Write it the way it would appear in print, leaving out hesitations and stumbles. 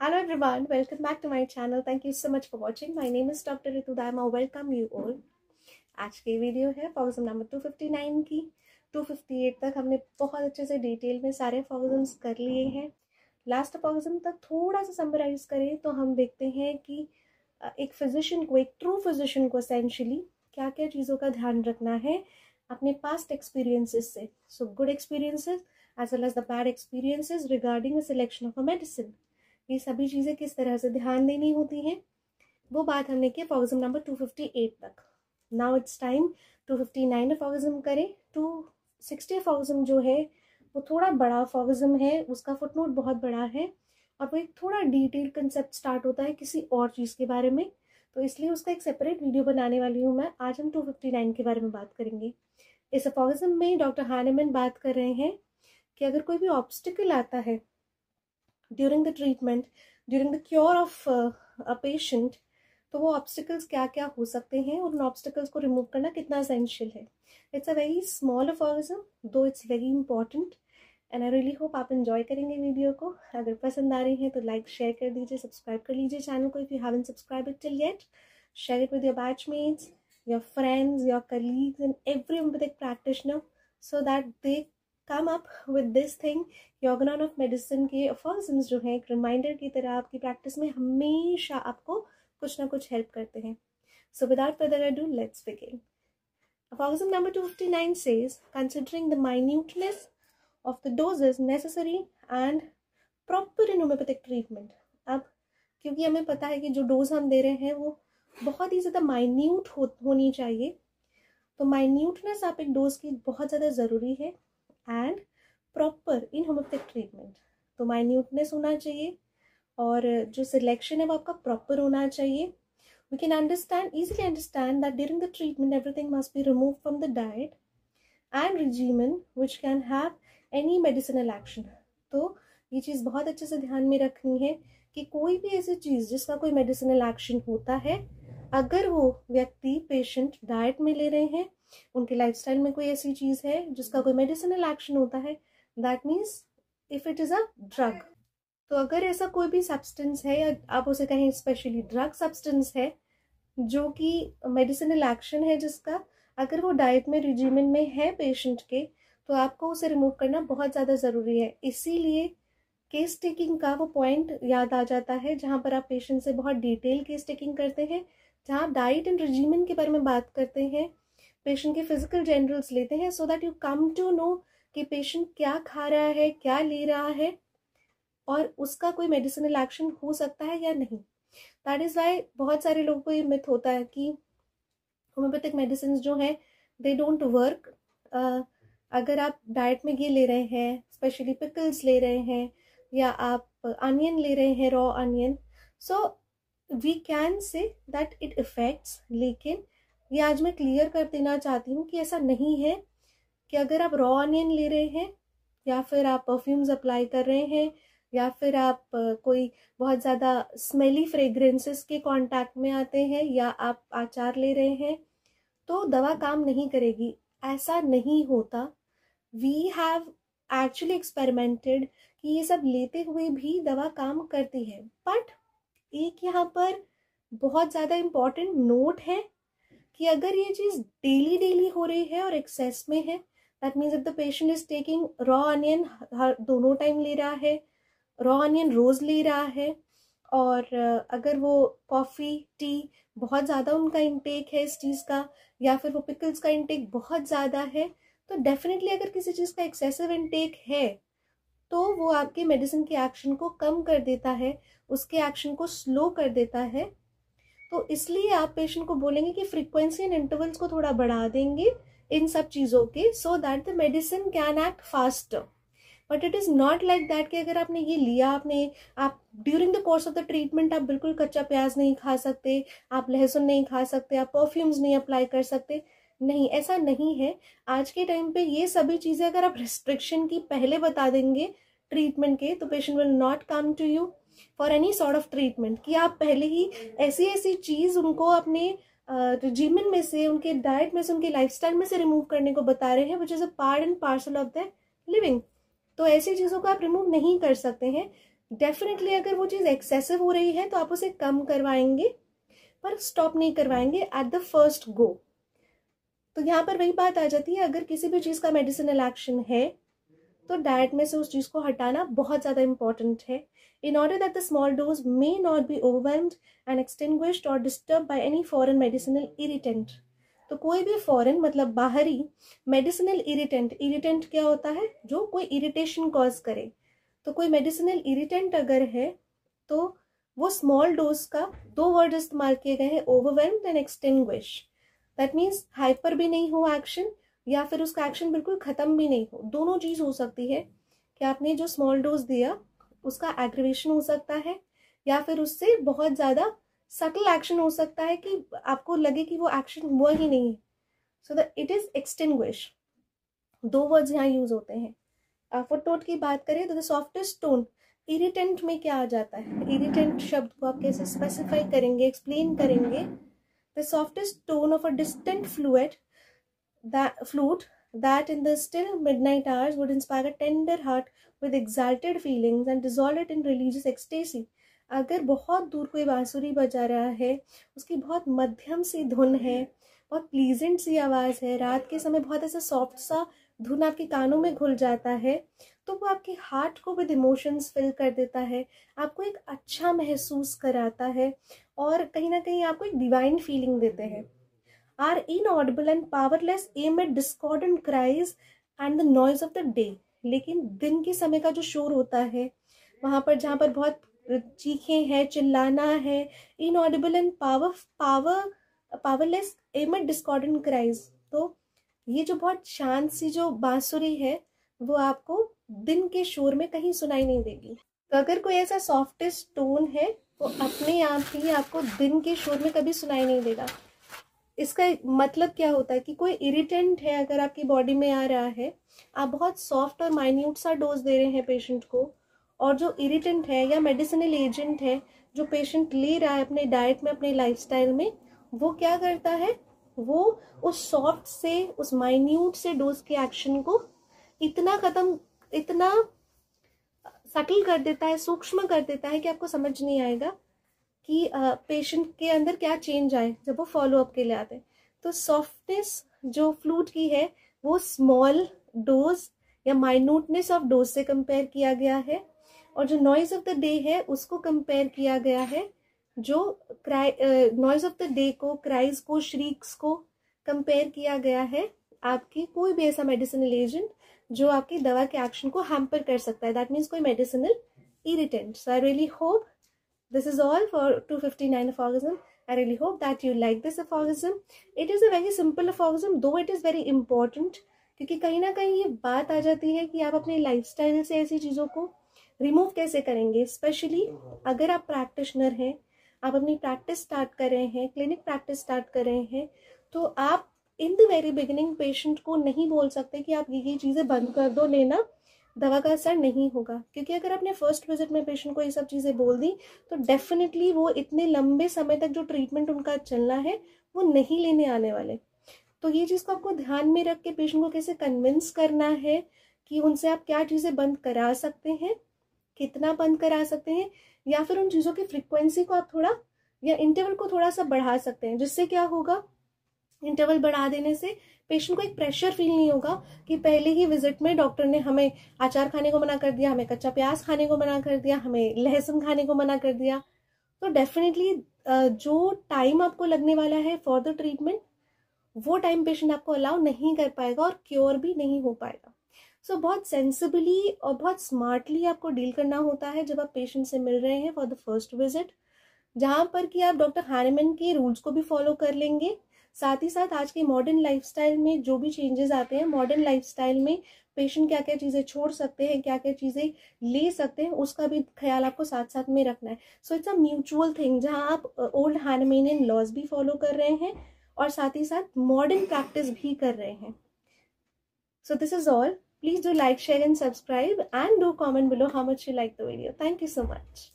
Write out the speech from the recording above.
Hello everyone, welcome back to my channel. Thank you so much for watching. My name is Dr. Ritu Daima. Welcome you all. आज की video है फॉर्गजम number 259 की। 258 तक हमने बहुत अच्छे से डिटेल में सारे फॉर्गजम्स कर लिए हैं। लास्ट फॉर्गजम तक थोड़ा सा समराइज करें तो हम देखते हैं कि एक फिजिशियन को, एक ट्रू फिजिशियन को एसेंशियली क्या क्या चीज़ों का ध्यान रखना है अपने पास्ट एक्सपीरियंसेस से। So good experiences as well as the bad experiences regarding the selection of a medicine, ये सभी चीज़ें किस तरह से ध्यान देनी होती हैं वो बात हमने की फॉर्गजम नंबर 258 तक। नाउ इट्स टाइम 259 फॉर्गजम करें। 260 फॉर्गजम जो है वो थोड़ा बड़ा फॉर्गजम है, उसका फुटनोट बहुत बड़ा है और वो एक थोड़ा डिटेल कंसेप्ट स्टार्ट होता है किसी और चीज़ के बारे में, तो इसलिए उसका एक सेपरेट वीडियो बनाने वाली हूँ मैं। आज हम 259 के बारे में बात करेंगे। इस फॉर्गजम में डॉक्टर हानेमैन बात कर रहे हैं कि अगर कोई भी ऑब्स्टिकल आता है during the treatment, during the cure of a patient, तो वो ऑब्स्टिकल्स क्या क्या हो सकते हैं और उन ऑब्स्टिकल्स को रिमूव करना कितना एसेंशियल है। इट्स अ वेरी स्मॉल फॉर्गजम दो it's very important and I really hope आप एंजॉय करेंगे वीडियो को। अगर पसंद आ रही है तो लाइक शेयर कर दीजिए, सब्सक्राइब कर लीजिए चैनल को if you haven't subscribe it till yet. Share it with your batchmates, your friends, your colleagues and every empathic practitioner so that they come up with this thing. Organ of medicine के फॉर्गजम्स जो हैं एक reminder की तरह आपकी practice में हमेशा आपको कुछ ना कुछ हेल्प करते हैं। So without further ado let's begin. फॉर्गजम number 259 says, considering the minuteness of the doses necessary and proper in homeopathic treatment। अब क्योंकि हमें पता है कि जो डोज हम दे रहे हैं वो बहुत ही ज़्यादा माइन्यूट होनी चाहिए, तो माइन्यूटनेस आप एक डोज की बहुत ज़्यादा ज़रूरी है and proper in homeopathic treatment. तो माइन्यूटनेस होना चाहिए और जो सिलेक्शन है वो आपका प्रॉपर होना चाहिए। We can easily understand that during the treatment everything must be removed from the diet and regimen which can have any medicinal action। तो ये चीज़ बहुत अच्छे से ध्यान में रखनी है कि कोई भी ऐसी चीज़ जिसका कोई मेडिसिनल एक्शन होता है, अगर वो व्यक्ति पेशेंट डाइट में ले रहे हैं, उनके लाइफस्टाइल में कोई ऐसी चीज़ है जिसका कोई मेडिसिनल एक्शन होता है, that means if it is a drug. तो अगर ऐसा कोई भी सब्सटेंस है या आप उसे कहें स्पेशली ड्रग सब्सटेंस है जो कि मेडिसिनल एक्शन है जिसका, अगर वो डाइट में रिजीमेन में है पेशेंट के, तो आपको उसे रिमूव करना बहुत ज़्यादा ज़रूरी है। इसीलिए केस टेकिंग का वो पॉइंट याद आ जाता है जहाँ पर आप पेशेंट से बहुत डिटेल केस टेकिंग करते हैं, जहाँ डाइट एंड रिजीमेन के बारे में बात करते हैं, पेशेंट के फिजिकल जनरल्स लेते हैं, so that you come to know कि पेशेंट क्या खा रहा है, क्या ले रहा है और उसका कोई मेडिसिनल एक्शन हो सकता है या नहीं। दैट इज़ वाई बहुत सारे लोगों को ये मिथ होता है कि होम्योपैथिक मेडिसिन जो हैं दे डोंट वर्क। अगर आप डाइट में ये ले रहे हैं, स्पेशली पिकल्स ले रहे हैं या आप अनियन ले रहे हैं, raw onion, so we can say that it affects. लेकिन ये आज मैं क्लियर कर देना चाहती हूँ कि ऐसा नहीं है कि अगर आप रॉ अनियन ले रहे हैं या फिर आप परफ्यूम्स अप्लाई कर रहे हैं या फिर आप कोई बहुत ज़्यादा स्मेली फ्रेग्रेंसेस के कांटेक्ट में आते हैं या आप अचार ले रहे हैं तो दवा काम नहीं करेगी। ऐसा नहीं होता। वी हैव एक्चुअली एक्सपेरिमेंटेड कि ये सब लेते हुए भी दवा काम करती है। बट एक यहाँ पर बहुत ज़्यादा इम्पॉर्टेंट नोट है कि अगर ये चीज़ डेली डेली हो रही है और एक्सेस में है, that means if the patient is taking raw onion, हर दोनों टाइम ले रहा है, रॉ अनियन रोज़ ले रहा है, और अगर वो कॉफ़ी टी बहुत ज़्यादा उनका इंटेक है इस चीज़ का, या फिर वो पिकल्स का इंटेक बहुत ज़्यादा है, तो डेफिनेटली अगर किसी चीज़ का एक्सेसिव इंटेक है तो वो आपके मेडिसिन के एक्शन को कम कर देता है, उसके एक्शन को स्लो कर देता है। तो इसलिए आप पेशेंट को बोलेंगे कि फ्रीक्वेंसी एंड इंटरवल्स को थोड़ा बढ़ा देंगे इन सब चीज़ों के, so that the medicine can act faster. But it is not like that कि अगर आपने ये लिया, आप during the course of the treatment आप बिल्कुल कच्चा प्याज नहीं खा सकते, आप लहसुन नहीं खा सकते, आप परफ्यूम्स नहीं अप्लाई कर सकते। नहीं, ऐसा नहीं है। आज के टाइम पे ये सभी चीज़ें अगर आप रिस्ट्रिक्शन की पहले बता देंगे ट्रीटमेंट के, तो patient will not come to you for any sort of treatment. कि आप पहले ही ऐसी ऐसी चीज़ उनको अपने रिजीमेन में से, उनके डाइट में से, उनके लाइफस्टाइल में से रिमूव करने को बता रहे हैं, which is a part and parcel of the living. तो ऐसी चीज़ों को आप रिमूव नहीं कर सकते हैं। डेफिनेटली अगर वो चीज़ एक्सेसिव हो रही है तो आप उसे कम करवाएंगे, पर स्टॉप नहीं करवाएंगे एट द फर्स्ट गो। तो यहाँ पर वही बात आ जाती है, अगर किसी भी चीज़ का मेडिसिनल एक्शन है तो डाइट में से उस चीज़ को हटाना बहुत ज़्यादा इंपॉर्टेंट है, in order that the small dose may not be overwhelmed and extinguished or disturbed by any foreign medicinal irritant। तो कोई भी फॉरेन मतलब बाहरी मेडिसिनल इरिटेंट, इरिटेंट क्या होता है, जो कोई इरिटेशन कॉज करे, तो कोई मेडिसिनल इरिटेंट अगर है तो वो स्मॉल डोज का 2 वर्ड इस्तेमाल किए गए हैं, overwhelmed and extinguish. That means hyper भी नहीं हो एक्शन, या फिर उसका एक्शन बिल्कुल खत्म भी नहीं हो। दोनों चीज हो सकती है कि आपने जो स्मॉल डोज दिया उसका एग्रीवेशन हो सकता है, या फिर उससे बहुत ज़्यादा सटल एक्शन हो सकता है कि आपको लगे कि वो एक्शन हुआ ही नहीं है। So the it is extinguish, 2 words यहाँ यूज होते हैं। फुटनोट की बात करें तो द सॉफ्टेस्ट टोन, इरिटेंट में क्या आ जाता है, इरिटेंट शब्द को आप कैसे स्पेसिफाई करेंगे, एक्सप्लेन करेंगे। The softest tone of a distant fluid that in the still midnight hours would inspire a tender heart with exalted feelings and dissolve it in religious ecstasy। अगर बहुत दूर कोई बांसुरी बजा रहा है, उसकी बहुत मध्यम सी धुन है, बहुत प्लीजेंट सी आवाज़ है, रात के समय बहुत ऐसा सॉफ्ट सा धुन आपके कानों में घुल जाता है, तो वो आपके हार्ट को विद इमोशंस फिल कर देता है, आपको एक अच्छा महसूस कराता है और कहीं ना कहीं आपको एक डिवाइन फीलिंग देते हैं। Are inaudible and powerless amid discordant cries and the noise of the day। लेकिन दिन के समय का जो शोर होता है, वहाँ पर जहाँ पर बहुत चीखें हैं, चिल्लाना है, inaudible and powerless amid discordant cries, तो ये जो बहुत शांत सी जो बांसुरी है वो आपको दिन के शोर में कहीं सुनाई नहीं देगी। तो अगर कोई ऐसा सॉफ्टेस्ट टोन है वो अपने आप ही आपको दिन के शोर में कभी सुनाई नहीं देगा। इसका मतलब क्या होता है कि कोई इरिटेंट है अगर आपकी बॉडी में आ रहा है, आप बहुत सॉफ्ट और माइन्यूट सा डोज दे रहे हैं पेशेंट को, और जो इरिटेंट है या मेडिसिनल एजेंट है जो पेशेंट ले रहा है अपने डाइट में, अपने लाइफस्टाइल में, वो क्या करता है, वो उस सॉफ्ट से, उस माइन्यूट से डोज के एक्शन को इतना सटल कर देता है, सूक्ष्म कर देता है कि आपको समझ नहीं आएगा कि पेशेंट के अंदर क्या चेंज आए जब वो फॉलो अप के लिए आते हैं। तो सॉफ्टनेस जो फ्लूट की है वो स्मॉल डोज या माइन्यूटनेस ऑफ डोज से कंपेयर किया गया है, और जो नॉइज ऑफ द डे है उसको कंपेयर किया गया है, जो नॉइज ऑफ द डे को, क्राइज को, श्रीक्स को कंपेयर किया गया है आपकी कोई भी ऐसा मेडिसिनल एजेंट जो आपकी दवा के एक्शन को हैम्पर कर सकता है, दैट मीन्स कोई medicinal irritant. So I really hope this is all for 259 aphorism. I really hope that you like this aphorism. It is a very simple aphorism, though it is very important, क्योंकि कहीं ना कहीं ये बात आ जाती है कि आप अपने लाइफस्टाइल से ऐसी चीज़ों को रिमूव कैसे करेंगे। स्पेशली अगर आप प्रैक्टिशनर हैं, आप अपनी प्रैक्टिस स्टार्ट कर रहे हैं, क्लिनिक प्रैक्टिस स्टार्ट कर रहे हैं, तो आप in the very beginning patient को नहीं बोल सकते कि आप ये चीज़ें बंद कर दो लेना, दवा का असर नहीं होगा। क्योंकि अगर आपने फर्स्ट विजिट में पेशेंट को ये सब चीज़ें बोल दी तो डेफिनेटली वो इतने लंबे समय तक जो ट्रीटमेंट उनका चलना है वो नहीं लेने आने वाले। तो ये चीज़ को आपको ध्यान में रख के पेशेंट को कैसे कन्विंस करना है कि उनसे आप क्या चीज़ें बंद करा सकते हैं, कितना बंद करा सकते हैं, या फिर उन चीज़ों की फ्रिक्वेंसी को आप थोड़ा या इंटरवल को थोड़ा सा बढ़ा सकते हैं, जिससे क्या होगा, इंटरवल बढ़ा देने से पेशेंट को एक प्रेशर फील नहीं होगा कि पहले ही विजिट में डॉक्टर ने हमें अचार खाने को मना कर दिया, हमें कच्चा प्याज खाने को मना कर दिया, हमें लहसुन खाने को मना कर दिया। तो डेफिनेटली जो टाइम आपको लगने वाला है फॉर द ट्रीटमेंट, वो टाइम पेशेंट आपको अलाउ नहीं कर पाएगा और क्योर भी नहीं हो पाएगा। सो बहुत सेंसिबली और बहुत स्मार्टली आपको डील करना होता है जब आप पेशेंट से मिल रहे हैं फॉर द फर्स्ट विजिट, जहाँ पर कि आप डॉक्टर हानेमैन के रूल्स को भी फॉलो कर लेंगे। साथ ही साथ आज के मॉडर्न लाइफस्टाइल में जो भी चेंजेस आते हैं, मॉडर्न लाइफस्टाइल में पेशेंट क्या क्या चीज़ें छोड़ सकते हैं, क्या क्या चीज़ें ले सकते हैं, उसका भी ख्याल आपको साथ साथ में रखना है। So it's a mutual thing, जहाँ आप ओल्ड हानेमैनियन लॉज भी फॉलो कर रहे हैं और साथ ही साथ मॉडर्न प्रैक्टिस भी कर रहे हैं। So this is all. Please do like, share and subscribe, and do comment below how much you like the video. Thank you so much.